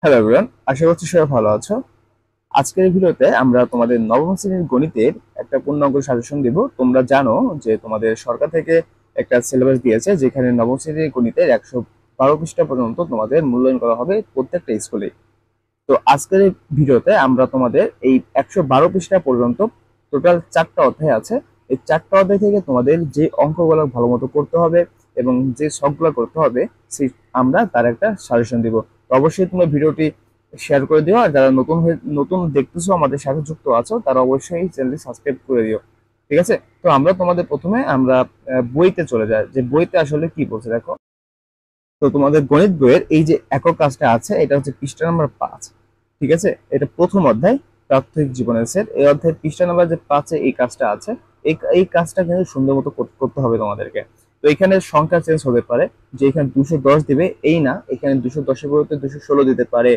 Hello everyone, আশা করছি সবাই ভালো আছো। আজকের এই ভিডিওতে আমরা তোমাদের নবম শ্রেণীর গণিতের একটা পূর্ণাঙ্গ সাজেশন দিব। তোমরা জানো যে তোমাদের সরকার থেকে একটা সিলেবাস দিয়েছে, যেখানে নবম শ্রেণীর গণিতের 112 পৃষ্ঠা পর্যন্ত তোমাদের মূল্যায়ন করা হবে প্রত্যেকটা স্কুলে। তো আজকের এই ভিডিওতে আমরা তোমাদের এই 112 পৃষ্ঠা পর্যন্ত টোটাল 4টা অধ্যায় আছে। এই 4টা অধ্যায় থেকে তোমাদের যে অঙ্কগুলো ভালো মতো করতে হবে এবং যে সবগুলো করতে হবে, সেই আমরা তার একটা সাজেশন দিব। তো অবশ্যই তুমি ভিডিওটি শেয়ার করে দিও, আর যারা নতুন দেখতেছো আমাদের সাথে যুক্ত আছো, তারা অবশ্যই চ্যানেলটি সাবস্ক্রাইব করে দিও। ঠিক আছে? তো আমরা তোমাদের প্রথমে আমরা বইতে চলে যাই, যে বইতে আসলে কি বলছে দেখো। তো তোমাদের গণিত বইয়ের এই যে একক কাজটা আছে, এটা হচ্ছে পৃষ্ঠা নাম্বার 5। ঠিক আছে? এটা প্রথম অধ্যায়, প্রাত্যহিক জীবনের সেট। এই অধ্যায় পৃষ্ঠা নাম্বার যে 5-এ এই কাজটা আছে, এই কাজটা কিন্তু সুন্দর মতো করতে হবে তোমাদেরকে। তো এখানে সংখ্যা চেঞ্জ হতে পারে, যে এখানে 210 দিবে এই না, এখানে 210-এর পরিবর্তে 216 দিতে পারে,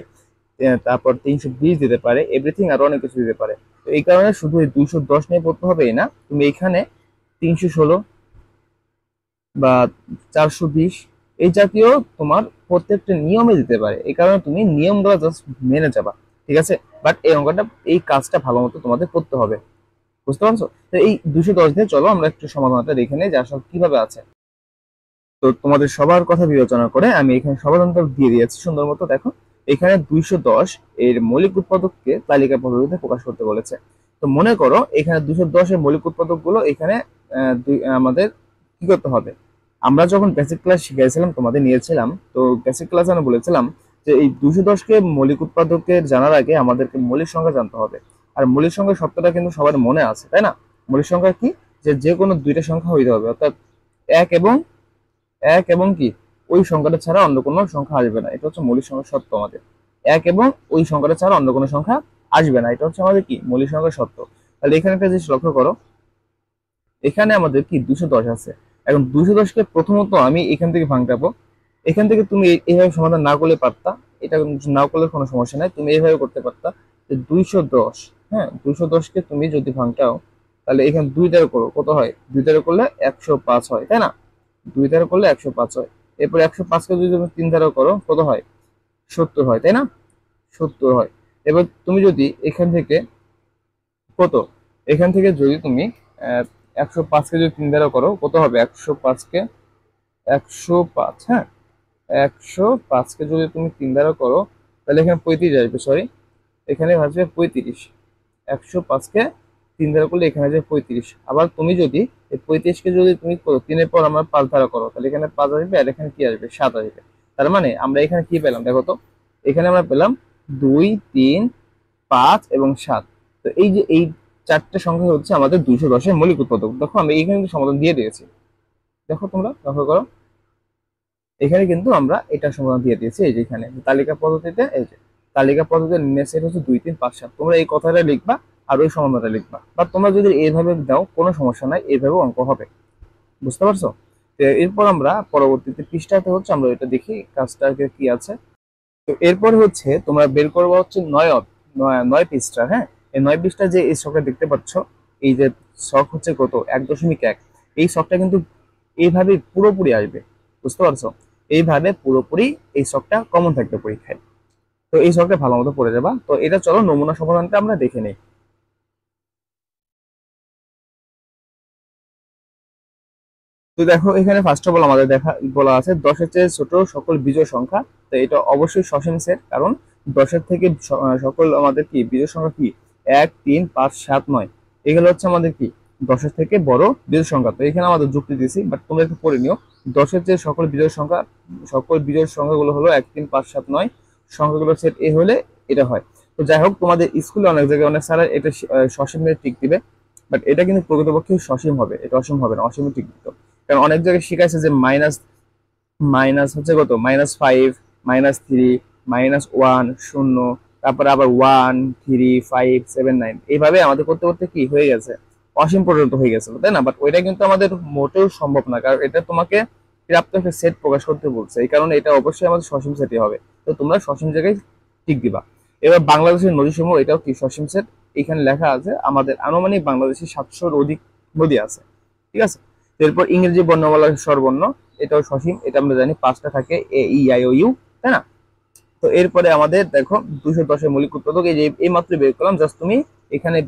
তারপর 320 দিতে পারে, এভরিথিং আরো অনেক কিছু দিতে পারে। তো এই কারণে শুধু এই 210 নিয়ে পড়তে হবে এই না, তুমি এখানে 316 বা 420 এই জাতীয় তোমার প্রত্যেকটা নিয়মে দিতে পারে। এই কারণে তুমি নিয়মগুলো জাস্ট মেনে যাবা। ঠিক আছে? বাট এই অঙ্কটা, এই কাজটা ভালো মতো তোমাদের করতে হবে। বুঝতে পারছো? তো এই 210 দিয়ে চলো আমরা একটু সমাধানটা দেখে নিই যে আসলে কিভাবে আছে। তো তোমাদের সবার কথা বিবেচনা করে আমি এখানে সমাধানটা দিয়ে দিয়েছি সুন্দর মতো। দেখো, এখানে 210 এর মৌলিক উৎপাদককে তালিকা পদ্ধতিতে প্রকাশ করতে বলেছে। তো মনে করো এখানে 210 এর মৌলিক উৎপাদক গুলো এখানে আমাদের কি করতে হবে। আমরা যখন বেসিক ক্লাস শিখেছিলাম, তোমাদের নিয়েছিলাম, তো বেসিক ক্লাস আমি বলেছিলাম যে এই 210কে মৌলিক উৎপাদকের জানার আগে আমাদেরকে মৌলিক সংখ্যা জানতে হবে। আর মৌলিক সংখ্যা শব্দটা কিন্তু সবার মনে আছে, তাই না? মৌলিক সংখ্যা কি? যে যে কোনো দুইটা সংখ্যা হইতে হবে, অর্থাৎ এক এবং এক এবং কি ওই সংখ্যাটা ছাড়া অন্য কোনো সংখ্যা আসবে না। এটা হচ্ছে মৌলিক সংখ্যার সত্য আমাদের। এক এবং ওই সংখ্যাটা ছাড়া অন্য কোনো সংখ্যা আসবে না, এটা হচ্ছে আমাদের কি মৌলিক সংখ্যার সত্য। তাহলে এখানে একটা জিনিস লক্ষ্য করো, এখানে আমাদের কি 210 আছে। এখন 210কে প্রথমত আমি এখান থেকে ভাঙাবো। এখান থেকে তুমি এইভাবে সমাধান না করলে পারতা, এটা না করলে কোনো সমস্যা নাই, তুমি এইভাবে করতে পারতা যে 210, হ্যাঁ 210কে তুমি যদি ভাঙটাও, তাহলে এখানে 2 দ্বারা করো, কত হয়? 2 দ্বারা করলে 105 হয়, তাই না? 2 দ্বারা করলে 105 হয়। এরপর 105কে যদি তুমি 3 দ্বারা করো, কত হয়? 70 হয়, তাই না? 70 হয়। এবার তুমি যদি এখান থেকে কত, এখান থেকে যদি তুমি 105কে যদি 3 দ্বারা করো, কত হবে? 105কে 105, হ্যাঁ 105কে যদি তুমি 3 দ্বারা করো, তাহলে এখানে 35 আসবে, সরি, এখানে আসবে 35। 105কে 3 দ্বারা করলে এখানে আসবে 35। আবার তুমি যদি এই 35কে যদি তুমি করো 3-এর পর আমরা 5 দ্বারা করো, তাহলে এখানে 5 আসবে, আর এখানে কি আসবে? 7 আসবে। তার মানে আমরা এখানে কি পেলাম দেখো তো, এখানে আমরা পেলাম 2, 3, 5 এবং 7। তো এই যে এই চারটে সংখ্যা হচ্ছে আমাদের 210-এর মৌলিক উৎপাদক। দেখো আমি এখানে কিন্তু সমাধান দিয়ে দিয়েছি। দেখো তোমরা লক্ষ্য করো, এখানে কিন্তু আমরা এটা সমাধান দিয়ে দিয়েছি। এই যে এখানে তালিকা পদ্ধতিতে, এই যে তালিকা পদ্ধতিতে নির্ণয় সেট হচ্ছে 2, 3, 5, 7। তোমরা এই কথাটা লিখবা আর ওই সমাধানটা লিখবা, বা তোমরা যদি এইভাবে দাও কোনো সমস্যা নাই, এইভাবেও অঙ্ক হবে। বুঝতে পারছো? তো এরপর আমরা পরবর্তীতে পৃষ্ঠাতে হচ্ছে আমরা এটা দেখি কাজটা কি আছে। তো এরপর হচ্ছে তোমরা বের করবো হচ্ছে 9 পৃষ্ঠা, হ্যাঁ। এই 9 পৃষ্ঠা যে এই ছকটা দেখতে পাচ্ছ, এই যে ছক হচ্ছে কত? 1.1। এই ছকটা কিন্তু এইভাবে পুরোপুরি আসবে। বুঝতে পারছো? এইভাবে পুরোপুরি এই ছকটা কমন থাকবে পরীক্ষায়। তো এই ছকটা ভালো মতো পড়ে যাবা। তো এটা চলো নমুনা সমাধানটা আমরা দেখে নিই। তো দেখো এখানে ফার্স্ট অফ অল আমাদের বলা আছে 10-এর চেয়ে ছোট সকল বিজোড় সংখ্যা। তো এটা অবশ্যই সসীম সেট, কারণ 10-এর থেকে সকল আমাদের কি বিজোড় সংখ্যা কি? 1, 3, 5, 7, 9। এগুলো হচ্ছে আমাদের কি 10-এর থেকে বড় বিজোড় সংখ্যা। তো এখানে আমাদের যুক্তি দিয়েছি, বাট তোমরা একটু পড়ে নিও। 10-এর চেয়ে সকল বিজোড় সংখ্যাগুলো হলো 1, 3, 5, 7, 9। সংখ্যাগুলোর সেট এ হলে এটা হয়। তো যাই হোক, তোমাদের স্কুলে অনেক জায়গায় অনেক স্যার এটা সসীমের টিক দিবে, বাট এটা কিন্তু প্রকৃতপক্ষে সসীম হবে, এটা অসীম হবে না, অসীমের টিক দিত। কারণ অনেক জায়গায় শিখাইছে যে মাইনাস মাইনাস হচ্ছে কত? -5, -3, -1, 0, তারপরে আবার 1, 3, 5, 7, 9, এইভাবে আমাদের করতে করতে কি হয়ে গেছে? অসীম পর্যন্ত হয়ে গেছে, তাই না? বাট ওইটা কিন্তু আমাদের মোটেও সম্ভব না, কারণ এটা তোমাকে প্রাপ্ত একটা সেট প্রকাশ করতে বলছে। এই কারণে এটা অবশ্যই আমাদের সসীম সেটই হবে। তো তোমরা সসীম জায়গায় টিক দিবা। এবার বাংলাদেশের নদীসমূহ, এটাও কি সসীম সেট। এখানে লেখা আছে আমাদের আনুমানিক বাংলাদেশে 700-র অধিক নদী আছে। ঠিক আছে? এরপর ইংরেজি বর্ণমালার স্বরবর্ণ, এটাও সসীম, এটা আমরা জানি 5টা থাকে, এ ই আই ও ইউ, তাই না? তো এরপরে আমাদের দেখো 210 এর মৌলিক উৎপাদক এই যে এই মাত্র বের করলাম, জাস্ট তুমি এখানে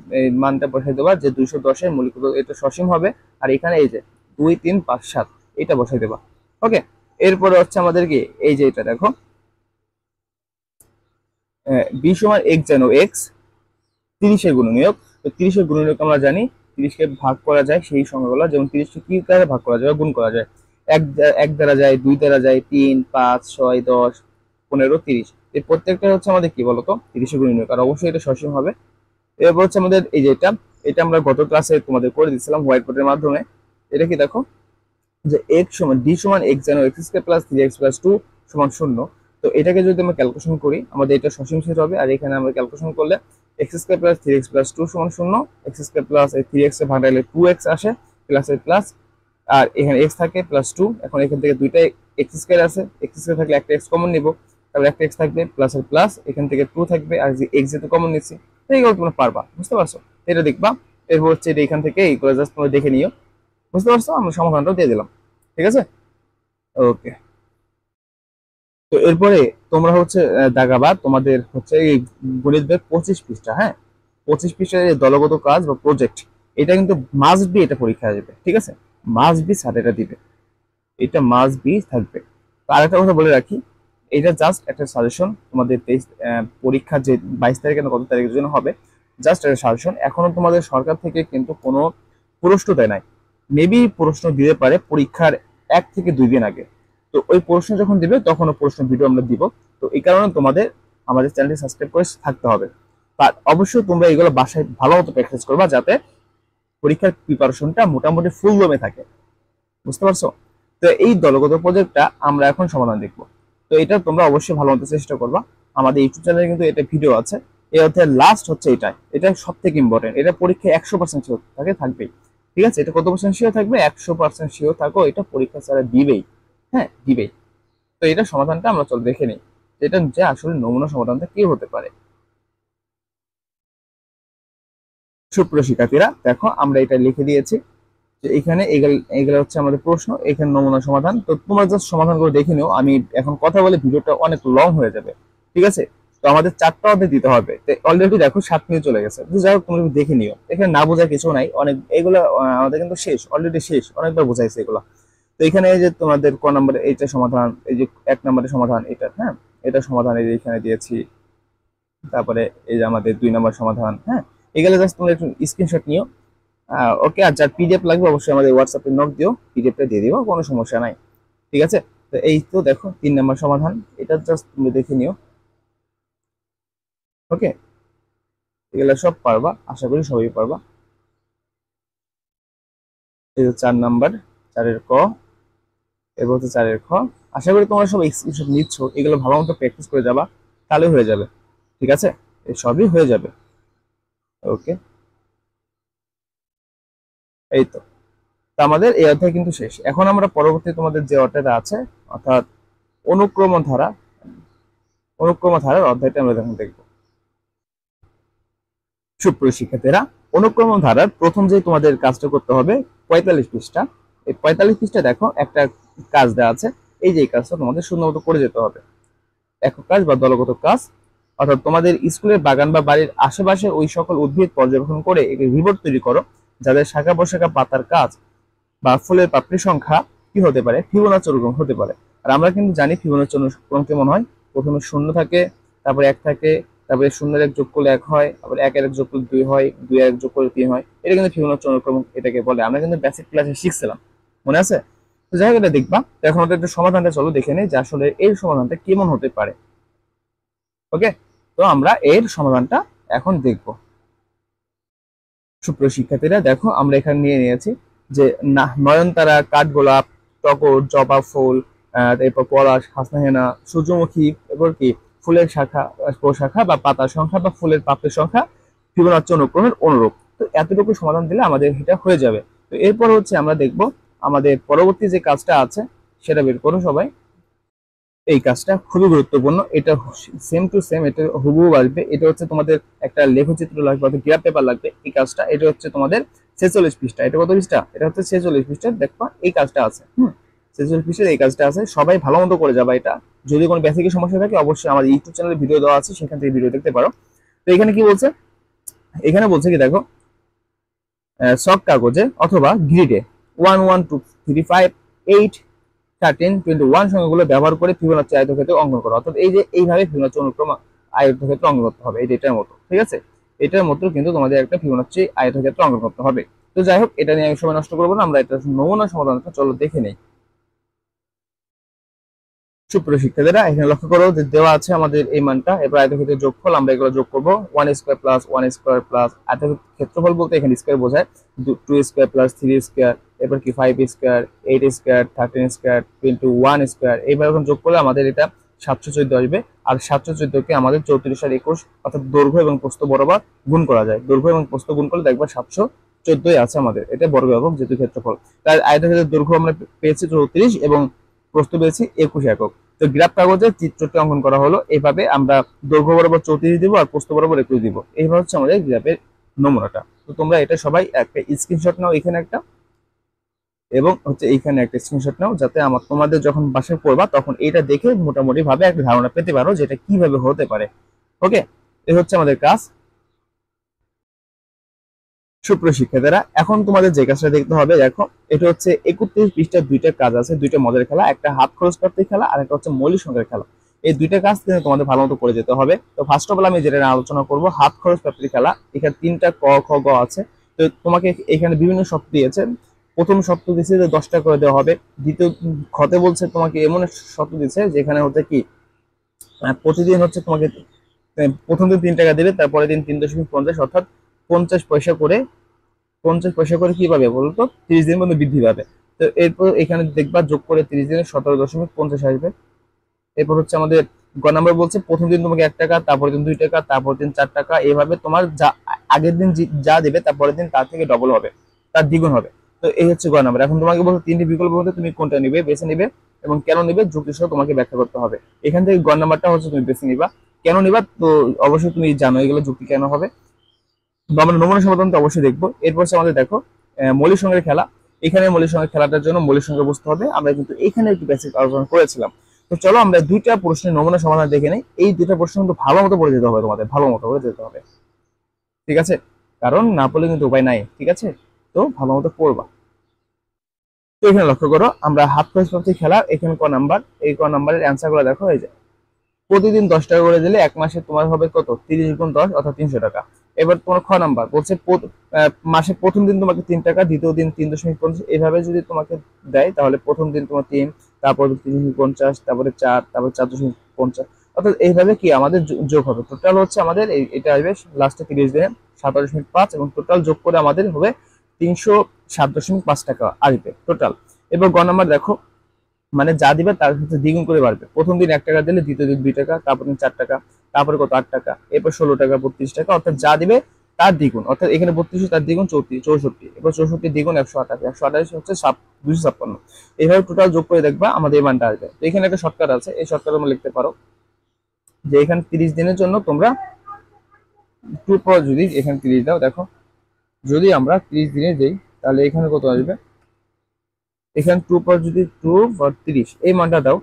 মানটা বসাই দেবা যে 210 এর মৌলিক উৎপাদক, এটা সসীম হবে। আর এখানে এই যে 2 3 5 7 এটা বসাই দেবা। ওকে, এরপরে হচ্ছে আমাদের কি এই যে এটা দেখো 20 সমান x যেন x 30 এর গুণনীয়ক। তো 30 এর গুণনীয়ক আমরা জানি 30 কে ভাগ করা যায় সেই সংখ্যাগুলো, যেমন 30 কে কি দ্বারা ভাগ করা যায় বা গুণ করা যায়, এক দ্বারা যায়, 2 দ্বারা যায়, 3 5 6 10 15 30, এই প্রত্যেকটা হচ্ছে আমাদের কি বলতো 30 এর গুণনীয়ক, আর অবশ্যই এটা সসীম হবে। এরপর হচ্ছে আমাদের এই যে এটা এটা আমরা গত ক্লাসে তোমাদের করে দিয়েছিলাম হোয়াইট বোর্ডের মাধ্যমে। এটা কি দেখো যে x সমান d সমান x যেন x square plus 3x plus 2 সমান 0। তো এটাকে যদি আমরা ক্যালকুলেশন করি আমাদের এটা সসীম সেট হবে, আর এখানে আমরা ক্যালকুলেশন করলে x square plus 3x plus 2 সমান 0, x স্কয়ার প্লাস 3x এর ভাঙাইলে 2x আসে প্লাস এর প্লাস, আর এখানে x থাকে প্লাস 2। এখন এখান থেকে দুইটা x স্কয়ার আছে, x স্কয়ার থাকলে একটা x কমন নিব, তাহলে একটা x থাকবে প্লাস এর প্লাস, এখান থেকে 2 থাকবে, আর যে x যেহেতু কমন নিচ্ছি তো এইগুলো তোমরা পারবা, বুঝতে পারছো? এটা দেখবা। এরপর হচ্ছে এটা এখান থেকে এইগুলো জাস্ট তোমরা দেখে নিও, বুঝতে পারছো? আমরা সমাধানটাও দিয়ে দিলাম, ঠিক আছে? ওকে, তো এরপরে তোমরা হচ্ছে দাগাবা তোমাদের হচ্ছে এই গণিত বইয়ের 25 পৃষ্ঠা, হ্যাঁ 25 পৃষ্ঠার এই দলগত কাজ বা প্রজেক্ট, এটা কিন্তু মাস্ট বি, এটা পরীক্ষা আসবে, ঠিক আছে? মাস্ট বি স্যার এটা দিবে, এটা মাস্ট বি থাকবে। তো আরেকটা কথা বলে রাখি, এটা জাস্ট একটা সাজেশন তোমাদের 23 পরীক্ষা যে 22 তারিখে না কত তারিখের জন্য হবে, জাস্ট একটা সাজেশন। এখনো তোমাদের সরকার থেকে কিন্তু কোনো প্রশ্ন দেয় নাই, মেবি প্রশ্ন দিতে পারে পরীক্ষার 1 থেকে 2 দিন আগে। তো ওই প্রশ্ন যখন দিবে তখন ওই প্রশ্ন ভিডিও আমরা দিব। তো এই কারণে তোমাদের আমাদের চ্যানেলটি সাবস্ক্রাইব করে থাকতে হবে। আর অবশ্যই তোমরা এগুলো বাসায় ভালো মতো প্র্যাকটিস করবা যাতে পরীক্ষার প্রিপারেশনটা মোটামুটি ফুল দমে থাকে, বুঝতে পারছো? তো এই দলগত প্রজেক্টটা আমরা এখন সমাধান দেখব। তো এটা তোমরা অবশ্যই ভালো মতো চেষ্টা করবা। আমাদের ইউটিউব চ্যানেলে কিন্তু এটা ভিডিও আছে। এই অধ্যায়ের লাস্ট হচ্ছে এটা সব থেকে ইম্পর্টেন্ট, এটা পরীক্ষায় 100% শিওর থাকবেই, ঠিক আছে? এটা কত পার্সেন্ট শিওর থাকবে? 100% শিওর থাকো এটা পরীক্ষা ছাড়া দিবেই, হ্যাঁ দিবেই। তো এটা সমাধানটা আমরা চল দেখে নিই, এটা যে আসলে নমুনা সমাধানটা কি হতে পারে। সুপ্রিয় শিক্ষার্থীরা দেখো আমরা এটা লিখে দিয়েছি যে এখানে এগুলো হচ্ছে আমাদের প্রশ্ন, এখানে নমুনা সমাধান। তো তোমরা জাস্ট সমাধান করে দেখে নিও, আমি এখন কথা বলে ভিডিওটা অনেক লং হয়ে যাবে, ঠিক আছে? তো আমাদের 4টা অধ্যায় দিতে হবে, অলরেডি দেখো 7 মিনিট চলে গেছে। তো যাই হোক তোমরা দেখে নিও, এখানে না বোঝার কিছু নাই, অনেক এগুলো আমাদের কিন্তু শেষ, অলরেডি শেষ, অনেকবার বোঝাইছে এগুলো। তো এখানে এই যে তোমাদের ক নম্বরে এইটা সমাধান, এই যে 1 নম্বরের সমাধান এটা, হ্যাঁ এটা সমাধান এই যে এখানে দিয়েছি। তারপরে এই যে আমাদের 2 নম্বর সমাধান, হ্যাঁ এগুলো জাস্ট তোমরা একটু স্ক্রিনশট নিও। ওকে, আর যার পিডিএফ লাগবে অবশ্যই আমাদের হোয়াটসঅ্যাপে নক দিও, পিডিএফটা দিয়ে দিও, কোনো সমস্যা নাই, ঠিক আছে? তো এই তো দেখো 3 নম্বর সমাধান, এটা জাস্ট তুমি দেখে নিও। ওকে, এগুলো সব পারবা, আশা করি সবই পারবা। এই যে 4 নম্বর, 4-এর ক, এরপর হচ্ছে 4-এর খ। আশা করি তোমরা সব স্ক্রিনশট নিচ্ছ, এগুলো ভালো মতো প্র্যাকটিস করে যাবা, তাহলে হয়ে যাবে, ঠিক আছে? এই সবই হয়ে যাবে। ওকে, এই তো। তো আমাদের এই অধ্যায় কিন্তু শেষ। এখন আমরা পরবর্তী তোমাদের যে অধ্যায়টা আছে, অর্থাৎ অনুক্রম ধারা, অনুক্রম ধারার অধ্যায়টা আমরা এখন দেখবো। সুপ্রিয় শিক্ষার্থীরা, অনুক্রম ধারার প্রথম যে তোমাদের কাজটা করতে হবে 45 পৃষ্ঠা। এই 45 পৃষ্ঠা দেখো একটা কাজ দেওয়া আছে, এই যে কাজটা তোমাদের সুন্দর মতো করে যেতে হবে, একক কাজ বা দলগত কাজ। অর্থাৎ তোমাদের স্কুলের বাগান বা বাড়ির আশেপাশে ওই সকল উদ্ভিদ পর্যবেক্ষণ করে একটি রিপোর্ট তৈরি করো যাদের শাখা প্রশাখা পাতার কাজ বা ফুলের পাপড়ির সংখ্যা কি হতে পারে, ফিবোনাচি অনুক্রম হতে পারে। আর আমরা কিন্তু জানি ফিবোনাচি অনুক্রম কেমন হয়, প্রথমে 0 থাকে, তারপরে 1 থাকে, তারপরে 0-এর 1 যোগ করলে 1 হয়, আবার 1-এর 1 যোগ করলে 2 হয়, 2-এর 1 যোগ করলে 3 হয়। এটা কিন্তু ফিবোনাচি অনুক্রম এটাকে বলে, আমরা কিন্তু বেসিক ক্লাসে শিখছিলাম, মনে আছে? তো যাই হোক এটা দেখবা। তো এখন ওদের একটু সমাধানটা চলো দেখে নেই যে আসলে এর সমাধানটা কেমন হতে পারে। ওকে, তো আমরা এর সমাধানটা এখন দেখব। সুপ্রিয় শিক্ষার্থীরা দেখো আমরা এখানে নিয়ে নিয়েছি যে নয়নতারা, কাঠগোলাপ, টগর, জবা ফুল, এরপর পলাশ, হাসনাহেনা, সূর্যমুখী, এরপর কি ফুলের শাখা প্রশাখা বা পাতার সংখ্যা বা ফুলের পাপড়ির সংখ্যা ফিবোনাচি অনুক্রমের অনুরূপ। তো এতটুকু সমাধান দিলে আমাদের এটা হয়ে যাবে। তো এরপর হচ্ছে আমরা দেখব আমাদের পরবর্তী যে কাজটা আছে সেটা বের করো সবাই। এই কাজটা খুবই গুরুত্বপূর্ণ, এটা সেম টু সেম, এটা হুবহু আসবে। এটা হচ্ছে তোমাদের একটা লেখচিত্র লাগবে অর্থাৎ গ্রাফ পেপার লাগবে। এই কাজটা এটা হচ্ছে তোমাদের 46 পৃষ্ঠা। এটা কত পৃষ্ঠা? এটা হচ্ছে 46 পৃষ্ঠা, দেখবা এই কাজটা আছে। সৃজনশীল পৃষ্ঠের এই কাজটা আছে, সবাই ভালো মতো করে যাবা এটা। যদি কোনো বেসিকের সমস্যা থাকে অবশ্যই আমার ইউটিউব চ্যানেলে ভিডিও দেওয়া আছে, সেখান থেকে ভিডিও দেখতে পারো। তো এখানে কি বলছে, এখানে বলছে কি দেখো, সক কাগজে অথবা গ্রিডে 1 1 2 3 5 8 13 21 সংখ্যাগুলো ব্যবহার করে ফিবোনাচ্চি আয়তক্ষেত্র অঙ্কন করো। অর্থাৎ এই যে এইভাবে ফিবোনাচ্চি অনুক্রম আয়তক্ষেত্র অঙ্কন করতে হবে, এটার মতো, ঠিক আছে? এটার মতো কিন্তু তোমাদের একটা ফিবোনাচ্চি আয়তক্ষেত্র অঙ্কন করতে হবে। তো যাই হোক, এটা নিয়ে আমি সময় নষ্ট করবো না, আমরা এটা নমুনা সমাধানটা চলো দেখে নেই। সুপ্রিয় শিক্ষার্থীরা, এখানে লক্ষ্য করো যে দেওয়া আছে আমাদের এই মানটা, এবার আয়তক্ষেত্রের যোগফল আমরা এগুলো যোগ করবো। 1 স্কয়ার প্লাস 1 স্কয়ার প্লাস ক্ষেত্রফল বলতে এখানে স্কয়ার বোঝায়, 2 স্কয়ার প্লাস 3 স্কয়ার, এরপর কি 5 স্কয়ার, 8 স্কয়ার, 13 স্কয়ার, 21 স্কয়ার। এইবার এখন যোগ করলে আমাদের এটা 714 আসবে। আর 714 কে আমাদের 34 আর 21 অর্থাৎ দৈর্ঘ্য এবং প্রস্থ বরাবর গুণ করা যায়। দৈর্ঘ্য এবং প্রস্থ গুণ করলে দেখবা 714 আছে আমাদের, এটা বর্গ একক যেহেতু ক্ষেত্রফল। তাই আয়তক্ষেত্রের দৈর্ঘ্য আমরা পেয়েছি 34 এবং প্রস্থ পেয়েছি 21 একক। তো গ্রাফ কাগজে চিত্রটি অঙ্কন করা হলো, এইভাবে আমরা দৈর্ঘ্য বরাবর 34 দিব আর প্রস্থ বরাবর 21 দিব। এইভাবে হচ্ছে আমাদের গ্রাফের নমুনাটা। তো তোমরা এটা সবাই একটা স্ক্রিনশট নাও, এখানে একটা এবং হচ্ছে এইখানে একটা স্ক্রিনশট নাও, যাতে তোমাদের যখন বাসায় পড়বা তখন এটা দেখে মোটামুটি ভাবে একটা ধারণা পেতে পারো যে এটা কিভাবে হতে পারে। ওকে, এই হচ্ছে আমাদের কাজ। সুপ্রিয় শিক্ষার্থীরা, এখন তোমাদের যে কাজটা দেখতে হবে, দেখো এটা হচ্ছে 31 পৃষ্ঠার দুইটা কাজ আছে, দুইটা মজার খেলা, একটা হাত খরচ প্রাপ্তির খেলা আর একটা হচ্ছে মৌলিক সংখ্যার খেলা। এই দুইটা কাজ কিন্তু তোমাদের ভালো মতো করে যেতে হবে। তো ফার্স্ট অফ অল আমি যেটা আলোচনা করব, হাত খরচ প্রাপ্তির খেলা। এখানে তিনটা ক খ গ আছে। তো তোমাকে এখানে বিভিন্ন শর্ত দিয়েছে। প্রথম শর্ত দিচ্ছে যে 10 টাকা করে দেওয়া হবে। দ্বিতীয় খতে বলছে তোমাকে এমন শর্ত দিচ্ছে যেখানে হচ্ছে কি প্রতিদিন হচ্ছে তোমাকে প্রথম দিন 3 টাকা দেবে, তারপরে দিন 3.50 অর্থাৎ 50 পয়সা করে, 50 পয়সা করে কি পাবে বলতো, 30 দিন পর্যন্ত বৃদ্ধি পাবে। তো এরপর এখানে দেখবা যোগ করে 30 দিনে 17.50 আসবে। এরপর হচ্ছে আমাদের গ নাম্বার বলছে প্রথম দিন তোমাকে 1 টাকা, তারপর দিন 2 টাকা, তারপর দিন 4 টাকা, এইভাবে তোমার যা আগের দিন যা দেবে তারপরের দিন তার থেকে ডবল হবে, তার দ্বিগুণ হবে। তো এই হচ্ছে গ নাম্বার। এখন তোমাকে বলছো তিনটি বিকল্প মধ্যে তুমি কোনটা নিবে, বেছে নিবে এবং কেন নিবে যুক্তি সহ তোমাকে ব্যাখ্যা করতে হবে। এখান থেকে গ নাম্বারটা হচ্ছে তুমি বেছে নিবা। কেন নিবা তো অবশ্যই তুমি জানো এগুলো যুক্তি কেন হবে। আমরা নমুনা সমাধান তো অবশ্যই দেখবো। এরপর হচ্ছে আমাদের দেখো মৌলিক সংখ্যার খেলা। এখানে মৌলিক সংখ্যার খেলাটার জন্য মৌলিক সংখ্যা বুঝতে হবে, আমরা কিন্তু এখানে একটু বেসিক আলোচনা করেছিলাম। তো চলো আমরা দুইটা প্রশ্নের নমুনা সমাধান দেখে নেই। এই দুইটা প্রশ্ন কিন্তু ভালো মতো পড়ে যেতে হবে, তোমাদের ভালো মতো করে যেতে হবে, ঠিক আছে? কারণ না পড়লে কিন্তু উপায় নাই, ঠিক আছে? তো ভালো মতো পড়বা। তো এখানে লক্ষ্য করো, আমরা হাত খরচ প্রাপ্তি খেলা, এখানে ক নাম্বার, এই ক নাম্বারের অ্যান্সার গুলো দেখো। এই যে প্রতিদিন 10 টাকা করে দিলে 1 মাসে তোমার হবে কত, 30 গুণ 10 অর্থাৎ 300 টাকা। এবার তোমার খ নাম্বার বলছে মাসে প্রথম দিন তোমাকে 3 টাকা, দ্বিতীয় দিন 3.50, এইভাবে যদি তোমাকে দেয় তাহলে প্রথম দিন তোমার 3, তারপর 3.50, তারপরে 4, তারপর 4.50, অর্থাৎ এইভাবে কি আমাদের যোগ হবে। টোটাল হচ্ছে আমাদের এটা আসবে লাস্টে 30 দিনে 17.5 এবং টোটাল যোগ করে আমাদের হবে 307.5 টাকা আসবে টোটাল। এবার গ নাম্বার দেখো, মানে যা দিবে তার হচ্ছে দ্বিগুণ করে বাড়বে। প্রথম দিন 1 টাকা দিলে দ্বিতীয় দিন 2 টাকা, তারপর দিন 4 টাকা, তারপরে কত 8 টাকা, এরপর 16 টাকা, 32 টাকা, অর্থাৎ যা দিবে তার দ্বিগুণ। অর্থাৎ এখানে 32 তার দ্বিগুণ 64, এরপর 64 দ্বিগুণ 128, 128 হচ্ছে 256। এইভাবে টোটাল যোগ করে দেখবা আমাদের এই মানটা আসবে। তো এখানে একটা শর্টকাট আছে, এই শর্টকাট তোমরা লিখতে পারো যে এখানে 30 দিনের জন্য তোমরা 2 পর যদি এখানে 30 দাও, দেখো যদি আমরা 30 দিনে দেই তাহলে এখানে কত আসবে, এখানে 2 পর যদি 2 পর 30 এই মানটা দাও,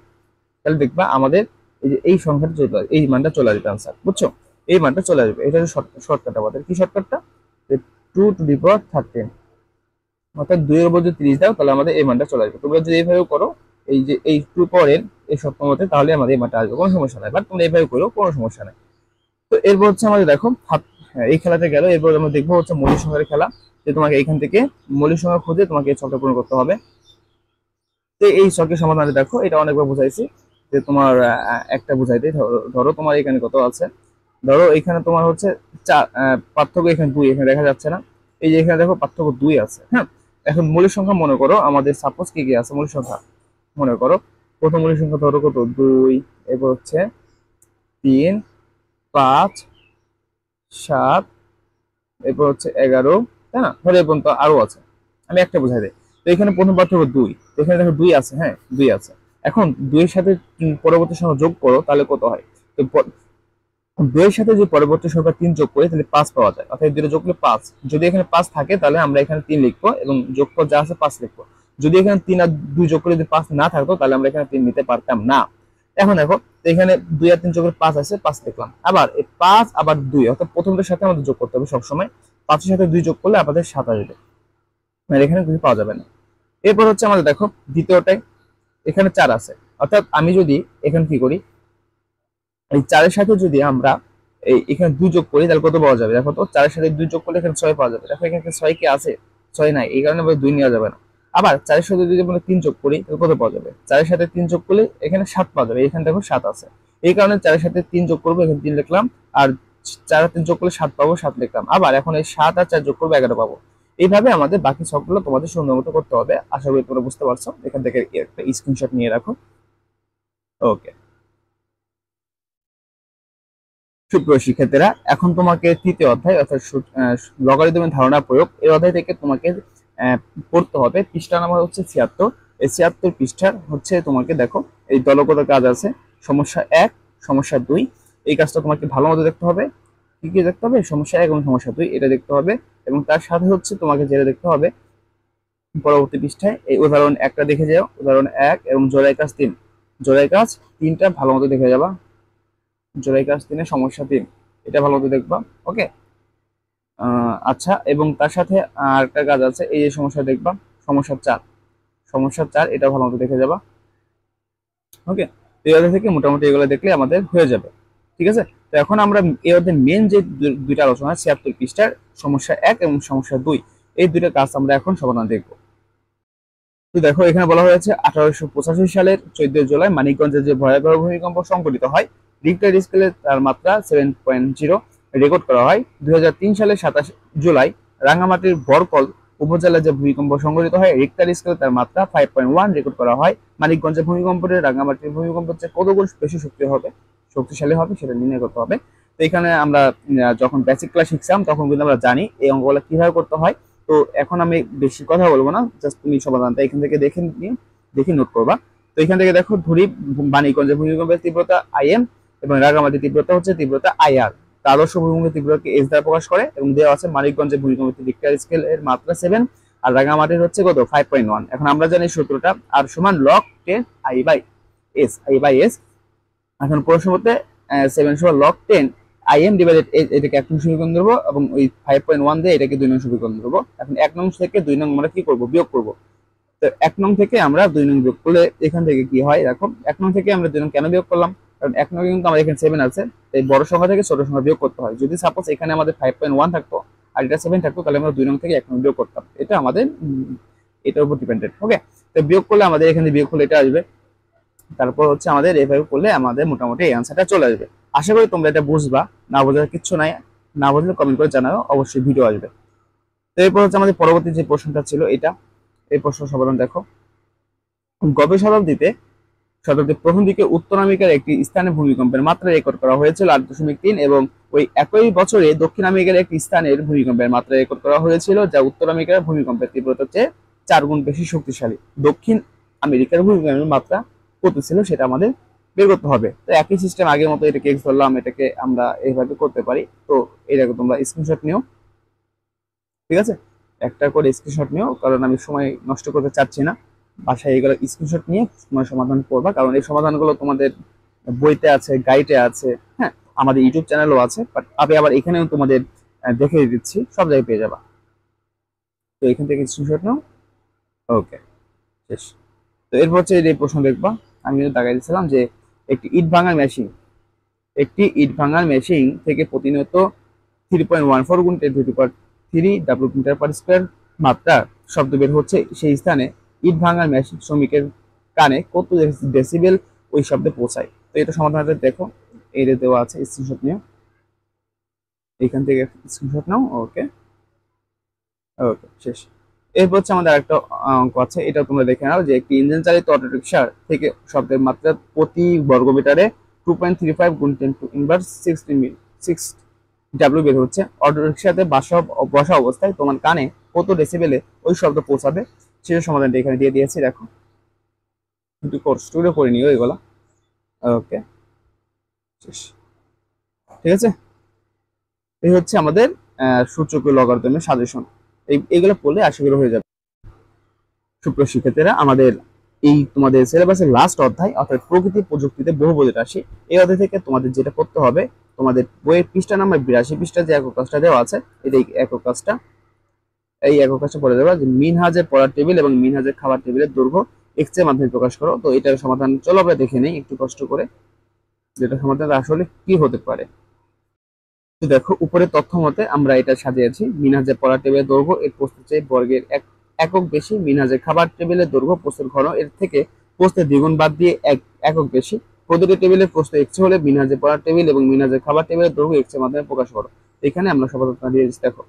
তাহলে দেখবা আমাদের এই যে এই সংখ্যাটা চলে আসবে, এই মানটা চলে আসবে আনসার, বুঝছো? এই মানটা চলে আসবে। এটা হচ্ছে শর্টকাট আমাদের। কি শর্টকাটটা? 2 টু দি পাওয়ার 13, অর্থাৎ 2 এর উপর যদি 30 দাও তাহলে আমাদের এই মানটা চলে আসবে। তোমরা যদি এইভাবে করো, এই যে এই 2 পাওয়ারের এই শর্ত মতে, তাহলে আমাদের এই মানটা আসবে, কোনো সমস্যা নাই। বাট তোমরা এইভাবে করো, কোনো সমস্যা নাই। তো এরপর হচ্ছে আমাদের দেখো এই খেলাতে গেল। এরপর আমরা দেখবো হচ্ছে মৌলিক সংখ্যার খেলা, যে তোমাকে এখান থেকে মৌলিক সংখ্যা খুঁজে তোমাকে এই ছকটা পূরণ করতে হবে। তো এই ছকের সমাধানে দেখো, এটা অনেকবার বুঝাইছি যে তোমার একটা বুঝাইতে, ধরো তোমার এখানে কত আছে, ধরো এখানে তোমার হচ্ছে পার্থক্য এখানে 2, এখানে দেখা যাচ্ছে না, এই যে এখানে দেখো পার্থক্য 2 আছে। হ্যাঁ, এখন মৌলিক সংখ্যা মনে করো আমাদের, সাপোজ কি কি আছে মৌলিক সংখ্যা মনে করো। প্রথম মৌলিক সংখ্যা ধরো কত 2, এরপর হচ্ছে 3, 5, 7, এরপর হচ্ছে 11, তাই না? ধরো এরপর তো আরো আছে, আমি একটা বুঝাই দিই। তো এখানে প্রথম পার্থক্য 2, তো এখানে দেখো 2 আছে, হ্যাঁ 2 আছে। এখন 2 এর সাথে পরবর্তী সংখ্যা যোগ করো তাহলে কত হয়। তো 2 এর সাথে যে পরবর্তী সংখ্যা 3 যোগ করে তাহলে 5 পাওয়া যায়, অর্থাৎ 2 যোগ করলে 5। যদি এখানে 5 থাকে তাহলে আমরা এখানে 3 লিখবো এবং যোগফল যা আছে 5 লিখবো। যদি এখানে 3 আর 2 যোগ করে যদি 5 না থাকতো তাহলে আমরা এখানে 3 নিতে পারতাম না। এখন দেখো এখানে 2 আর 3 যোগ করে 5 আছে, 5 লিখলাম। আবার এই 5 আবার 2 অর্থাৎ প্রথমটার সাথে আমাদের যোগ করতে হবে সবসময়। 5 এর সাথে 2 যোগ করলে আমাদের 7 আসবে, মানে এখানে কিছু পাওয়া যাবে না। এরপর হচ্ছে আমাদের দেখো দ্বিতীয়টাই, এখানে 4 আছে, অর্থাৎ আমি যদি এখানে কি করি, এই 4 এর সাথে যদি আমরা এখানে 2 যোগ করি তাহলে কত পাওয়া যাবে? দেখো তো 4 এর সাথে 2 যোগ করলে এখানে 6 পাওয়া যাবে। দেখো এখানে 6 কি আছে? 6 নাই, এই কারণে 2 নেওয়া যাবে না। আবার 4 এর সাথে যদি আমরা 3 যোগ করি তাহলে কত পাওয়া যাবে? 4 এর সাথে 3 যোগ করলে এখানে 7 পাওয়া যাবে। এখানে দেখো 7 আছে, এই কারণে 4 এর সাথে 3 যোগ করবো, এখানে 3 লিখলাম। আর 4 আর 3 যোগ করলে 7 পাবো, 7 লিখলাম। আবার এখন এই 7 আর 4 যোগ করবো, 11 পাবো। এইভাবে আমাদের বাকি সবগুলো তোমাদের সুন্দর মতো করতে হবে। আশা করি তোমরা বুঝতে পারছো। এখান থেকে একটা স্ক্রিনশট নিয়ে রাখো। ওকে, সুপ্রিয় শিক্ষার্থীরা, এখন তোমাকে তৃতীয় অধ্যায় অর্থাৎ লগারিদমের ধারণা প্রয়োগ, এই অধ্যায় থেকে তোমাকে পড়তে হবে। পৃষ্ঠা নাম্বার হচ্ছে 76। এই 76 পৃষ্ঠার হচ্ছে তোমাকে দেখো এই দলগত কাজ আছে, সমস্যা 1, সমস্যা 2। এই কাজটা তোমাকে ভালো মতো দেখতে হবে। কি কি দেখতে হবে? সমস্যা 1 এবং সমস্যা 2 এটা দেখতে হবে, এবং তার সাথে হচ্ছে তোমাকে যেটা দেখতে হবে পরবর্তী পৃষ্ঠায় এই উদাহরণ 1টা দেখে যাও, উদাহরণ 1 এবং জোড়াই কাজ 3, জোড়াই কাজ 3টা ভালো মতো দেখে যাবা। জোড়াই কাজ 3 সমস্যা 3 এটা ভালো মতো দেখবা। ওকে, আচ্ছা, এবং তার সাথে আরেকটা কাজ আছে, এই যে সমস্যা দেখবা, সমস্যা 4, সমস্যা 4 এটা ভালো মতো দেখে যাবা। ওকে, এই অধ্যায় থেকে মোটামুটি এগুলো দেখলে আমাদের হয়ে যাবে। ঠিক আছে, তো এখন আমরা এই অধ্যায়ের মেন যে দুইটা আলোচনা 76 পৃষ্ঠার সমস্যা 1 এবং সমস্যা 2, এই দুইটা কাজ আমরা এখন সমাধান দেখব। তো দেখো এখানে বলা হয়েছে 1885 সালের 14 জুলাই মানিকগঞ্জে যে ভয়াবহ ভূমিকম্প সংঘটিত হয়, রিক্টার স্কেলে তার মাত্রা 7.0 রেকর্ড করা হয়। 2003 সালের 27 জুলাই রাঙ্গামাটির বরকল উপজেলায় যে ভূমিকম্প সংঘটিত হয়, রিক্টার স্কেলে তার মাত্রা 5.1 রেকর্ড করা হয়। মানিকগঞ্জের ভূমিকম্পে রাঙ্গামাটির ভূমিকম্পের চেয়ে কত গুণ বেশি শক্তিশালী হবে সেটা নির্ণয় করতে হবে। তো এখানে আমরা যখন বেসিক ক্লাস শিখছিলাম তখন কিন্তু আমরা জানি এই অঙ্কগুলো কিভাবে করতে হয়। তো এখন আমি বেশি কথা বলবো না, জাস্ট তুমি সমাধানটা এখান থেকে দেখে নোট করবা। তো এখান থেকে দেখো ধরি মানিকগঞ্জের ভূমিকম্পের তীব্রতা IM এবং রাঙ্গামাটির তীব্রতা হচ্ছে তীব্রতা IR। আদর্শ ভূমিকম্পের তীব্রতাকে S দ্বারা প্রকাশ করে, এবং দেওয়া আছে মানিকগঞ্জের ভূমিকম্পের রিক্টার স্কেল এর মাত্রা 7 আর রাঙ্গামাটির হচ্ছে কত 5.1। এখন আমরা জানি সূত্রটা আর সমান log 10 I/S। এখন প্রশ্ন মতে 7 সমান log 10 IM ডিভাইডেড এটাকে 1 নং সমীকরণ ধরবো, এবং ওই 5.1 দিয়ে এটাকে 2 নং সমীকরণ ধরবো। এখন 1 নং থেকে 2 নং আমরা কি করব? বিয়োগ করব। তো 1 নং থেকে আমরা 2 নং বিয়োগ করলে এখান থেকে কি হয় দেখো, 1 নং থেকে আমরা 2 নং কেন বিয়োগ করলাম? কারণ 1 নং কিন্তু আমাদের এখানে 7 আছে, তাই বড় সংখ্যা থেকে ছোট সংখ্যা বিয়োগ করতে হয়। যদি সাপোজ এখানে আমাদের 5.1 থাকতো আর এটা 7 থাকতো তাহলে আমরা 2 নং থেকে 1 নং বিয়োগ করতাম। এটা আমাদের এটার উপর ডিপেন্ডেন্ট। ওকে, তো বিয়োগ করলে আমাদের এখানে বিয়োগ করলে এটা আসবে, তারপর হচ্ছে আমাদের এভাবে করলে আমাদের মোটামুটি এই অ্যান্সারটা চলে আসবে। আশা করি তোমরা এটা বুঝবা, না বোঝার কিচ্ছু নাই। না বুঝলে কমেন্ট করে জানাও, অবশ্যই ভিডিও আসবে। তো এরপর হচ্ছে আমাদের পরবর্তী যে প্রশ্নটা ছিল এটা, এই প্রশ্ন সমাধান দেখো। গত শতাব্দীর প্রথম দিকে উত্তর আমেরিকার একটি স্থানে ভূমিকম্পের মাত্রা রেকর্ড করা হয়েছিল 8.3, এবং ওই একই বছরে দক্ষিণ আমেরিকার একটি স্থানের ভূমিকম্পের মাত্রা রেকর্ড করা হয়েছিল যা উত্তর আমেরিকার ভূমিকম্পের তীব্রতার চেয়ে 4 গুণ বেশি শক্তিশালী। দক্ষিণ আমেরিকার ভূমিকম্পের মাত্রা কত ছিল সেটা আমাদের বের করতে হবে। তো একই সিস্টেম আগের মতো এটাকে এক্স ধরলাম, এটাকে আমরা এইভাবে করতে পারি। তো এটাকে তোমরা স্ক্রিনশট নিও। ঠিক আছে, একটা করে স্ক্রিনশট নিও, কারণ আমি সময় নষ্ট করতে চাচ্ছি না। বাসায় এগুলো স্ক্রিনশট নিয়ে তোমার সমাধান করবা, কারণ এই সমাধানগুলো তোমাদের বইতে আছে, গাইডে আছে, হ্যাঁ আমাদের ইউটিউব চ্যানেলও আছে, বাট আমি আবার এখানেও তোমাদের দেখে দিচ্ছি, সব জায়গায় পেয়ে যাবা। তো এখান থেকে স্ক্রিনশট নাও। ওকে, শেষ। তো এরপর হচ্ছে এই প্রশ্ন দেখবা, আমি কিন্তু দেখাই দিচ্ছিলাম যে একটি ইট ভাঙার মেশিন থেকে প্রতিনিয়ত 3.14 গুণ 10⁻³ W/m² মাত্রা শব্দ বের হচ্ছে, সেই স্থানে ইট ভাঙার মেশিন শ্রমিকের কানে কত ডেসিবেল ওই শব্দে পৌঁছায়। তো এটা সমাধানটা দেখো, এটা দেওয়া আছে, স্ক্রিনশট নিও, এখান থেকে স্ক্রিনশট নাও। ওকে, ওকে, শেষ। এরপর হচ্ছে আমাদের আরেকটা অঙ্ক আছে, এটা তোমরা দেখে নাও যে একটি ইঞ্জিন চালিত অটোরিকশার থেকে শব্দের মাত্রা প্রতি বর্গমিটারে 2.35 গুণ 10⁻⁶ W বের হচ্ছে। অটোরিকশাতে বসা অবস্থায় তোমার কানে কত ডেসিবেলে ওই শব্দ পৌঁছাবে সেটা সমাধানটা এখানে দিয়ে দিয়েছি, দেখো একটু স্টুডিও করে নিও এগুলা। ওকে, শেষ। ঠিক আছে, এই হচ্ছে আমাদের সূচকীয় লগারিদমের সাজেশন। এইগুলো পড়লে আশা করি হয়ে যাবে। সুপ্রিয় শিক্ষার্থীরা, আমাদের এই তোমাদের সিলেবাসের লাস্ট অধ্যায় অর্থাৎ প্রকৃতি প্রযুক্তিতে বহুপদী রাশি, এই অধ্যায় থেকে তোমাদের যেটা করতে হবে, তোমাদের বইয়ের পৃষ্ঠা নাম্বার 82 পৃষ্ঠা যে একক কাজটা দেওয়া আছে, এই একক কাজটা পড়ে দেওয়া যে মিনহাজের পড়ার টেবিল এবং মিনহাজের খাবার টেবিলের দৈর্ঘ্য এক্স এর মাধ্যমে প্রকাশ করো। তো এটার সমাধান চলো আমরা দেখে নেই একটু কষ্ট করে, যেটা সমাধান আসলে কি হতে পারে। তো দেখো, উপরে তথ্য মতে আমরা এটা সাজিয়েছি। মিনহাজের পড়ার টেবিলের দৈর্ঘ্য এর প্রস্থের চেয়ে বর্গের একক বেশি। মিনহাজের খাবার টেবিলের দৈর্ঘ্য প্রস্থের ঘন এর থেকে প্রস্থের দ্বিগুণ বাদ দিয়ে একক বেশি। প্রতিটি টেবিলের প্রস্থ এক্স হলে মিনহাজের পড়ার টেবিল এবং মিনহাজের খাবার টেবিলের দৈর্ঘ্য এক্স এর মাধ্যমে প্রকাশ করো। এখানে আমরা সমাধান দিয়েছি। দেখো,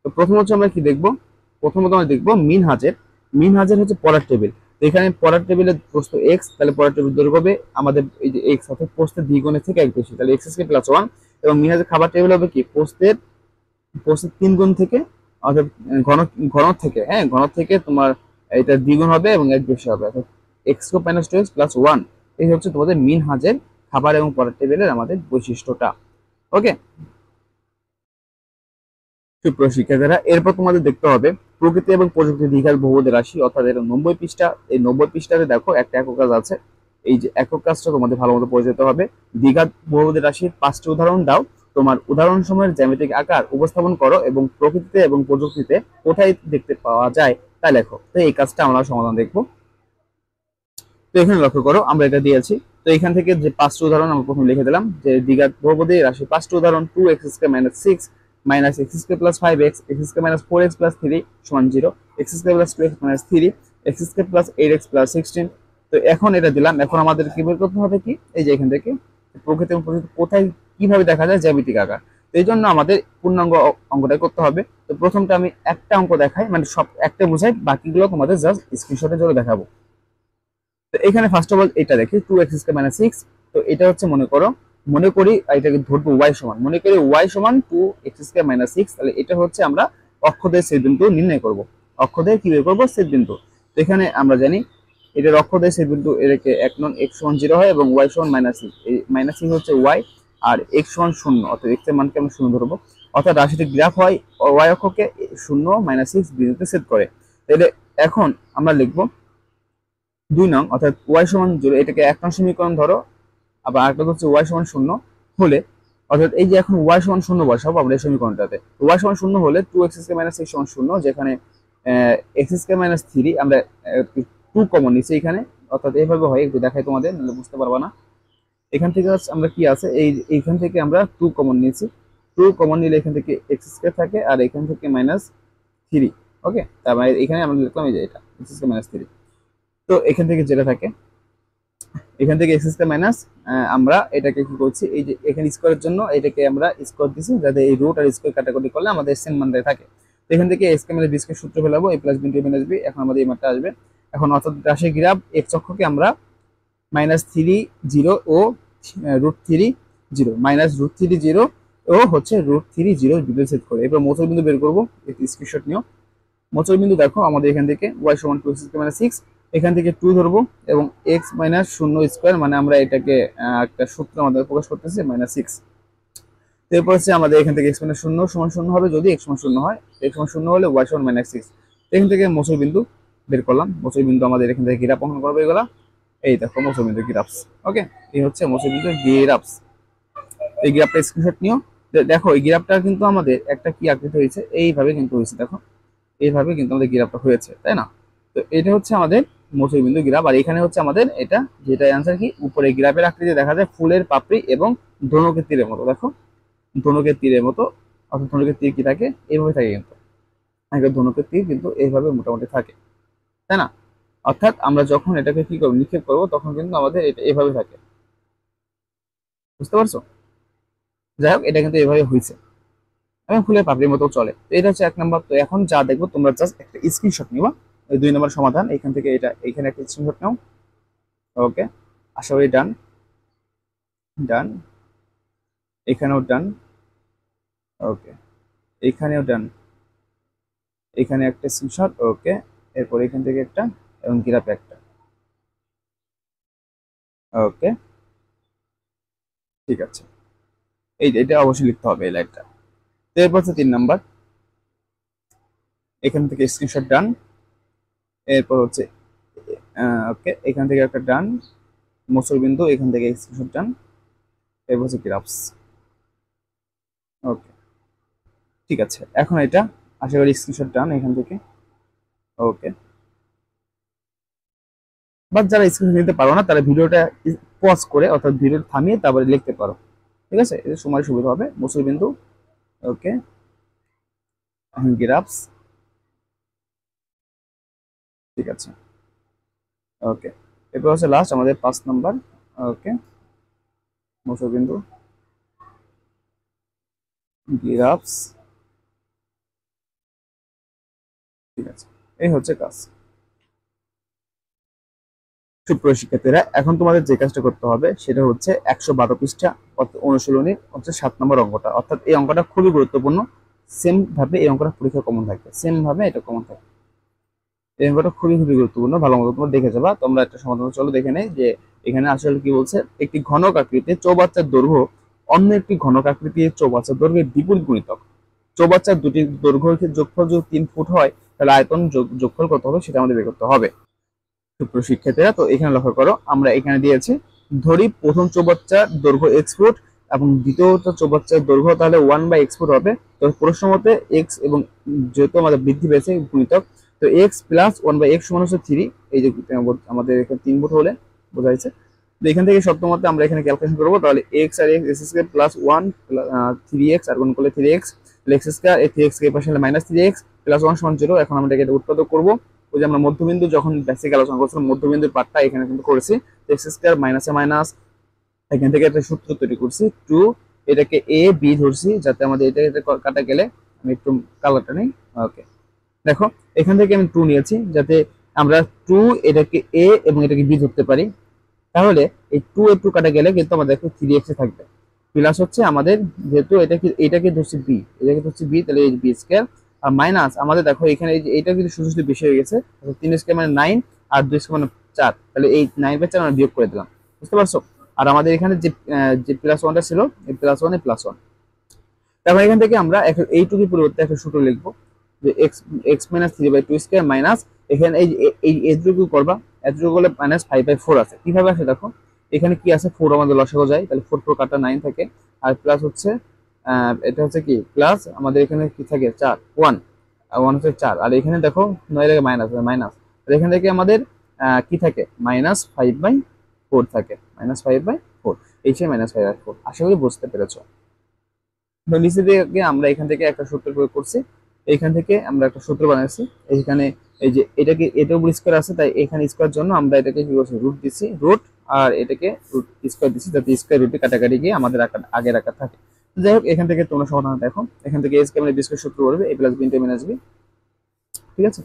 তো প্রথম হচ্ছে আমরা কি দেখবো, প্রথমত আমরা দেখবো মিনহাজের হচ্ছে পড়ার টেবিল। এখানে পড়ার টেবিলের প্রস্থ এক্স, তাহলে পড়ার টেবিল দৈর্ঘ্য হবে আমাদের এই যে এক্স, অর্থাৎ প্রস্থের দ্বিগুণের থেকে এক বেশি, তাহলে এক্স স্কয়ার প্লাস 1। এবং মিনহাজের খাবার টেবিল হবে কি প্রস্থের 3 গুণ থেকে, অর্থাৎ ঘন ঘন থেকে, হ্যাঁ ঘন থেকে তোমার এটা দ্বিগুণ হবে এবং এক বেশি হবে, অর্থাৎ x square minus 2x plus 1। এই হচ্ছে তোমাদের মিনহাজের খাবার এবং পড়ার টেবিলের আমাদের বৈশিষ্ট্যটা। ওকে সুপ্রিয় শিক্ষার্থীরা, এরপর তোমাদের দেখতে হবে প্রকৃতি এবং প্রযুক্তি দ্বিঘাত বহুপদী রাশি, অর্থাৎ এটা 90 পৃষ্ঠা। এই 90 পৃষ্ঠাতে দেখো একটা একক কাজ আছে। এই যে একক কাজটা তোমাদের ভালো মতো পড়ে যেতে হবে। দ্বিঘাত বহুপদী রাশির 5টি উদাহরণ দাও, তোমার উদাহরণ সময়ের জ্যামিতিক আকার উপস্থাপন করো এবং প্রকৃতিতে এবং প্রযুক্তিতে কোথায় দেখতে পাওয়া যায় তা লেখো। তো এই কাজটা আমরা সমাধান দেখবো। তো এখানে লক্ষ্য করো, আমরা এটা দিয়েছি। তো এখান থেকে যে 5টি উদাহরণ আমরা প্রথমে লিখে দিলাম, যে দ্বিঘাত বহুপদী রাশি 5টি উদাহরণ: 2x² - 6 -x² + 5x, x² - 4x + 3 = 0, x² + 2x - 3, x² + 8x + 16। তো এখন এটা দিলাম। এখন আমাদের কি বের করতে হবে, কি এই যে এখান থেকে প্রকৃতি এবং প্রকৃতি কোথায় কিভাবে দেখা যায় জ্যামিতিক আকার। তো এই জন্য আমাদের পূর্ণাঙ্গ অঙ্কটা করতে হবে। তো প্রথমটা আমি একটা অঙ্ক দেখাই, মানে সব একটা বোঝাই, বাকিগুলো তোমাদের জাস্ট স্ক্রিনশটের জন্য দেখাবো। তো এখানে ফার্স্ট অফ অল এটা দেখি 2x² - 6। তো এটা হচ্ছে মনে করি এটাকে ধরবো y সমান, মনে করি y সমান 2x² - 6। তাহলে এটা হচ্ছে আমরা অক্ষদের ছেদবিন্দু নির্ণয় করব। অক্ষদের কি বের করব, ছেদবিন্দু। তো এখানে আমরা জানি এটার অক্ষদের ছেদবিন্দু এটাকে 1 নং x সমান 0 হয় এবং y সমান -6। এই -6 হচ্ছে y, আর x সমান 0, অর্থাৎ x এর মানকে আমরা 0 ধরবো। অর্থাৎ রাশিটির গ্রাফ হয় y অক্ষকে 0 -6 বিন্দুতে ছেদ করে। তাহলে এখন আমরা লিখবো 2 নং, অর্থাৎ y সমান 0, এটাকে 1 নং সমীকরণ ধরো। আবার আরেকটা হচ্ছে y সমান 0 হলে, অর্থাৎ এই যে এখন y সমান 0 বসাবো আমরা এই সমীকরণটাতে। y সমান 0 হলে 2x² - 6 সমান 0, যেখানে x² - 3 আমরা 2 কমন নিচ্ছি এখানে, অর্থাৎ এইভাবে হয়, একটু দেখাই তোমাদের, নাহলে বুঝতে পারবা না। এখান থেকে আমরা কি আছে, এইখান থেকে আমরা 2 কমন নিয়েছি। 2 কমন নিলে এখান থেকে x² থাকে, আর এখান থেকে -3। ওকে, তার মানে এখানে আমরা লিখলাম এই যে এটা x² - 3। তো এখান থেকে যেটা থাকে, এখান থেকে x² মাইনাস, আমরা এটাকে কি করছি, এই যে এখানে স্কোয়ারের জন্য এটাকে আমরা স্কোয়ার দিছি, যাতে এই রুট আর স্কোয়ার কাটাকুটি করলে আমাদের সেম মানটাই থাকে। তো এখান থেকে x কে b স্কোয়ার সূত্র ফেলাবো, a + b - b। এখন আমাদের এই মানটা আসবে। এখন অর্থাৎ রাশির গ্রাফ x অক্ষকে আমরা -3 0 ও √3 0, -√3 0 ও হচ্ছে √3 0 বিন্দু ছেদ করে। এরপর মোচক বিন্দু বের করবো, একটু স্ক্রিনশট নিও। মোচক বিন্দু দেখো, আমাদের এখান থেকে y সমান 2x² - 6, এখান থেকে 2 ধরবো এবং x - 0² মানে আমরা এটাকে একটা সূত্র আমাদের প্রকাশ করতেছি -6। এরপর হচ্ছে আমাদের এখান থেকে x - 0 সমান 0 হবে যদি x সমান 0 হয়, x সমান 0 হলে y সমান -6। এখান থেকে মোচক বিন্দু বের করলাম। মোচক বিন্দু আমাদের এখান থেকে গ্রাফ অঙ্কন করবো এগুলা। এই দেখো মোচক বিন্দু গ্রাফস। ওকে, এই হচ্ছে মোচক বিন্দু গ্রাফস। এই গ্রাফটা স্ক্রিনশট নিও। দেখো এই গ্রাফটা কিন্তু আমাদের একটা কি আকৃতি হয়েছে, এইভাবে কিন্তু হয়েছে। দেখো এইভাবে কিন্তু আমাদের গ্রাফটা হয়েছে, তাই না? তো এটা হচ্ছে আমাদের মোচক বিন্দু গ্রাফ। আর এখানে হচ্ছে আমাদের এটা, যেটা অ্যান্সার কি, উপরে গ্রাফের আকৃতি দেখা যায় ফুলের পাপড়ি এবং ধনুকের তীরের মতো। দেখো ধনুকের তীরের মতো, অর্থাৎ ধনুকের তীর কি থাকে, এইভাবে থাকে কিন্তু। ধনুকের তীর কিন্তু এইভাবে মোটামুটি থাকে, তাই না? অর্থাৎ আমরা যখন এটাকে কি করবো, নিক্ষেপ করবো, তখন কিন্তু আমাদের এটা এইভাবে থাকে। বুঝতে পারছো? যাই হোক, এটা কিন্তু এইভাবে হয়েছে এবং ফুলের পাপড়ির মতো চলে। তো এটা হচ্ছে 1 নাম্বার। তো এখন যা দেখবো, তোমরা জাস্ট একটা স্ক্রিনশট নিবা। ওই 2 নম্বর সমাধান এখান থেকে, এটা এখানে একটা স্ক্রিনশট নাও। ওকে, আশা করি ডান। ডান, এখানেও ডান। ওকে, এখানেও ডান। এখানে একটা স্ক্রিনশট। ওকে, এরপর এখান থেকে একটা এবং গ্রাফে একটা। ওকে, ঠিক আছে। এটা অবশ্যই লিখতে হবে এই লাইনটা। তো এরপর হচ্ছে 3 নাম্বার, এখান থেকে স্ক্রিনশট ডান। এরপর হচ্ছে ওকে, এখান থেকে একটা ডান, মোচর বিন্দু এখান থেকে স্ক্রিনশট ডান, এরপর হচ্ছে গ্রাফস। ওকে, ঠিক আছে, এখন এটা আশা করি স্ক্রিনশট ডান এখান থেকে। ওকে, বাট যারা স্ক্রিনশট নিতে পারো না তারা ভিডিওটা পজ করে অর্থাৎ ভিডিও থামিয়ে তারপরে লিখতে পারো, ঠিক আছে, এতে সময় সুবিধা হবে। মোচর বিন্দু, ওকে, এখন গ্রাফস, ঠিক আছে, ওকে, এরপর হচ্ছে লাস্ট আমাদের 5 নাম্বার। ওকে, মোচর বিন্দু, গ্রাফস, ঠিক আছে, এই হচ্ছে কাজ। সুপ্রিয় শিক্ষার্থীরা, এখন তোমাদের যে কাজটা করতে হবে সেটা হচ্ছে 112 পৃষ্ঠা অনুশীলনী হচ্ছে 7 নম্বর অঙ্কটা, অর্থাৎ এই অঙ্কটা খুবই গুরুত্বপূর্ণ। সেম ভাবে এই অঙ্কটা পরীক্ষা কমন থাকবে, সেম ভাবে এটা কমন থাকবে। এই অঙ্কটা খুবই খুবই গুরুত্বপূর্ণ, ভালো মতো তোমরা দেখে যাবা। তোমরা একটা সমাধান চলো দেখে নেই যে এখানে আসলে কি বলছে। একটি ঘনক আকৃতির চৌবাচ্চার দৈর্ঘ্য অন্য একটি ঘনক আকৃতির চৌবাচ্চার দৈর্ঘ্যের বিপরীত গুণিতক। চৌবাচ্চার দুটি দৈর্ঘ্যের যোগফল যদি 3 ফুট হয় তাহলে আয়তন যোগফল কত হবে সেটা আমাদের বের করতে হবে। সুপ্রিয় শিক্ষার্থীরা, তো এখানে লক্ষ্য করো, আমরা এখানে দিয়েছি ধরি প্রথম চৌবাচ্চার দৈর্ঘ্য x ফুট এবং দ্বিতীয়টা চৌবাচ্চার দৈর্ঘ্য তাহলে 1/x ফুট হবে। তো প্রশ্ন মতে x এবং যেহেতু আমাদের বৃদ্ধি পেয়েছে গুণিতক, তো x প্লাস 1/x সমান হচ্ছে 3। এই যে আমাদের এখানে 3 ফুট হলে বোঝা যাচ্ছে। তো এখান থেকে শর্ত মতে আমরা এখানে ক্যালকুলেশন করবো, তাহলে x আর x স্কয়ার প্লাস 1 3x আর গুণ করলে 3x x স্কয়ার, এই 3x কে পাশে মাইনাস 3x প্লাস 1 সমান 0। এখন আমরা এটা উৎপাদক করবো। ওই যে আমরা মধ্যবিন্দু যখন বেসিক আলোচনা করছিলাম মধ্যবিন্দুর পার্টটা এখানে কিন্তু করেছি। এক্স স্কয়ার মাইনাসে মাইনাস, এখান থেকে একটা সূত্র তৈরি করছি 2, এটাকে এ বি ধরছি যাতে আমাদের এটা কাটা গেলে, আমি একটু কালারটা নেই। ওকে, দেখো এখান থেকে আমি 2 নিয়েছি যাতে আমরা 2 এটাকে এ এবং এটাকে বি ধরতে পারি। তাহলে এই 2 এ 2 কাটা গেলে কিন্তু আমাদের 3x থাকবে। প্লাস হচ্ছে আমাদের যেহেতু এটাকে ধরছি বি, এটাকে ধরছি বি, তাহলে এই বি স্কয়ার আর মাইনাস আমাদের দেখো এখানে এই যে এটা কিন্তু শুধু শুধু বেশি হয়ে গেছে, 3 স্কয়ার মানে 9 আর 2 স্কয়ার মানে 4, তাহলে এই 9/4 আমরা বিয়োগ করে দিলাম, বুঝতে পারছো। আর আমাদের এখানে যে প্লাস 1টা ছিল, এই প্লাস 1 এ প্লাস 1। তারপর এখান থেকে আমরা এইটুকুর পরিবর্তে একটা সূত্র লিখবো যে x মাইনাস 3/2 স্কয়ার মাইনাস এখানে এই এতটুকু করবা, এতটুকু করলে মাইনাস 5/4 আছে। কিভাবে আসে দেখো, এখানে কি আছে 4 আমাদের লসাগু যায়, তাহলে 4 4 কাটা 9 থাকে। আর প্লাস হচ্ছে এটা হচ্ছে কি প্লাস আমাদের এখানে কি থাকে 4 1 আর 1 হচ্ছে 4, আর এখানে দেখো 9 এর মাইনাস মাইনাস, আর এখান থেকে আমাদের কি থাকে -5/4 থাকে, -5/4, এই যে -5/4। আশা করি বুঝতে পেরেছো। তো নিচে থেকে আমরা এখান থেকে একটা সূত্র প্রয়োগ করছি, এইখান থেকে আমরা একটা সূত্র বানাইছি। এইখানে এই যে এটাকে এটার উপর স্কয়ার আছে, তাই এখানে স্কয়ার জন্য আমরা এটাকে কি করছি রুট দিছি, রুট আর এটাকে রুট স্কয়ার দিছি যাতে স্কয়ার রুটে কাটাকাটি গিয়ে আমাদের আগের আকার থাকে। যাই হোক, এখান থেকে তোমরা সমাধান দেখো, এখান থেকে এস কে মানে বি স্কয়ার সূত্র করবে a plus B into minus B, ঠিক আছে।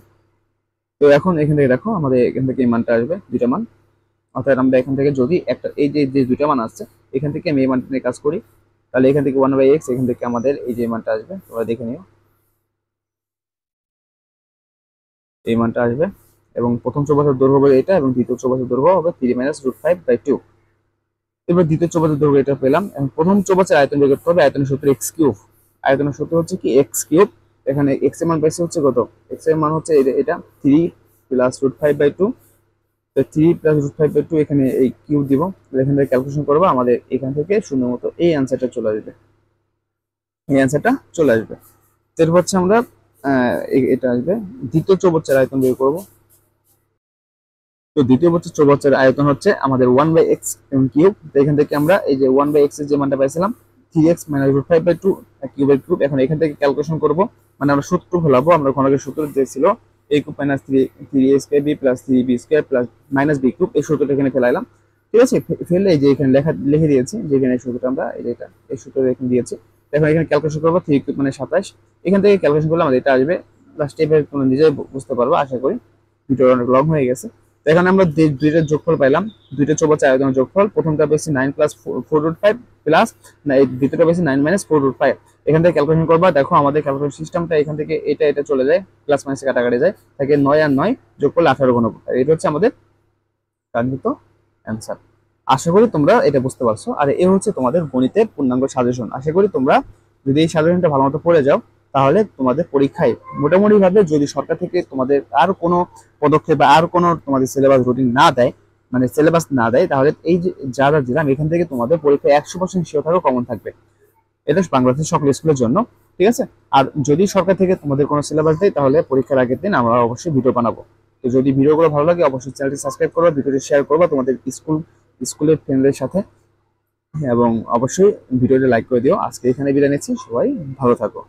তো এখন এখান থেকে দেখো আমাদের এখান থেকে এই মানটা আসবে, দুইটা মান। অর্থাৎ আমরা এখান থেকে যদি একটা এই যে যে দুইটা মান আসছে এখান থেকে আমি এই মানটা নিয়ে কাজ করি, তাহলে এখান থেকে 1/x, এখান থেকে আমাদের এই যে মানটা আসবে তোমরা দেখে নিও, এই মানটা আসবে। এবং প্রথম চৌবাচ্চার দৈর্ঘ্য হবে এটা এবং দ্বিতীয় চৌবাচ্চার দৈর্ঘ্য হবে 3 - √5/2। এবার দ্বিতীয় চৌবাচ্চার দৈর্ঘ্য এটা পেলাম। এবং প্রথম চৌবাচ্চার আয়তন বের করতে হবে, আয়তনের সূত্র x কিউব। আয়তনের সূত্র হচ্ছে কি x কিউব। এখানে x এর মান পাইছে হচ্ছে কত, x এর মান হচ্ছে এটা 3 + √5/2। তো 3 + √5/2 এখানে এই কিউব দিব, এখান থেকে ক্যালকুলেশন করবো, আমাদের এখান থেকে শূন্য মতো এই অ্যান্সারটা চলে আসবে, এই অ্যান্সারটা চলে আসবে। এরপর হচ্ছে আমরা এটা আসবে দ্বিতীয় চৌবাচ্চার আয়তন বের করব। তো দ্বিতীয় চৌবাচ্চার আয়তন হচ্ছে আমাদের 1/x কিউব। এখান থেকে আমরা এই যে 1/x এর যে মানটা পাইছিলাম 3x - √5/2 কিউবের কিউব, এখন এখান থেকে ক্যালকুলেশন করব, মানে আমরা সূত্র ফেলাবো। আমরা ঘনকের সূত্র যে ছিল a cube - 3a square b plus 3b square plus minus b cube, এই সূত্রটা এখানে ফেলাইলাম, ঠিক আছে। ফেললে এই যে এখানে লিখে দিয়েছি যে এখানে সূত্রটা আমরা এই সূত্রটা এখানে দিয়েছি। এখন এখানে ক্যালকুলেশন করবো 3 কিউব মানে 27, এখান থেকে ক্যালকুলেশন করলে আমাদের এটা আসবে। লাস্ট স্টেপে তোমরা নিজেই বুঝতে পারবো আশা করি, ভিডিওটা অনেক লং হয়ে গেছে। এখানে আমরা দুইটা যোগফল পাইলাম, দুইটা চৌবাচ্চার আয়তনের যোগফল। প্রথমটা পেয়েছি 9 + 4√5 প্লাস দ্বিতীয়টা পেয়েছি 9 - 4√5। এখান থেকে ক্যালকুলেশন করবা, দেখো আমাদের ক্যালকুলেশন সিস্টেমটা এখান থেকে এটা চলে যায়, প্লাস মাইনাসে কাটাকাটি যায়, থাকে 9 আর 9 যোগ করলে 18 ঘনফুট। এটা হচ্ছে আমাদের কাঙ্ক্ষিত অ্যান্সার। আশা করি তোমরা এটা বুঝতে পারছো। আর এ হচ্ছে তোমাদের গণিতের পূর্ণাঙ্গ সাজেশন। আশা করি তোমরা যদি এই সাজেশনটা ভালো মতো পড়ে যাও তাহলে তোমাদের পরীক্ষায় মোটামুটি ভাবে যদি সরকার থেকে তোমাদের আর কোনো পদক্ষেপ বা আর কোনো তোমাদের সিলেবাস রুটিন না দেয়, মানে সিলেবাস না দেয়, তাহলে এই যে যা যা দিলাম এখান থেকে তোমাদের পরীক্ষায় 100% শিওর থাকো কমন থাকবে। এটা বাংলাদেশের সকল স্কুলের জন্য, ঠিক আছে। আর যদি সরকার থেকে তোমাদের কোনো সিলেবাস দেয় তাহলে পরীক্ষার আগের দিন আমরা অবশ্যই ভিডিও বানাবো। তো যদি ভিডিওগুলো ভালো লাগে অবশ্যই চ্যানেলটি সাবস্ক্রাইব করবে, ভিডিওটি শেয়ার করবে তোমাদের স্কুলের ফ্রেন্ডদের সাথে, এবং অবশ্যই ভিডিওটি লাইক করে দিও। আজকে এখানে বিদায় নিচ্ছি, সবাই ভালো থাকো।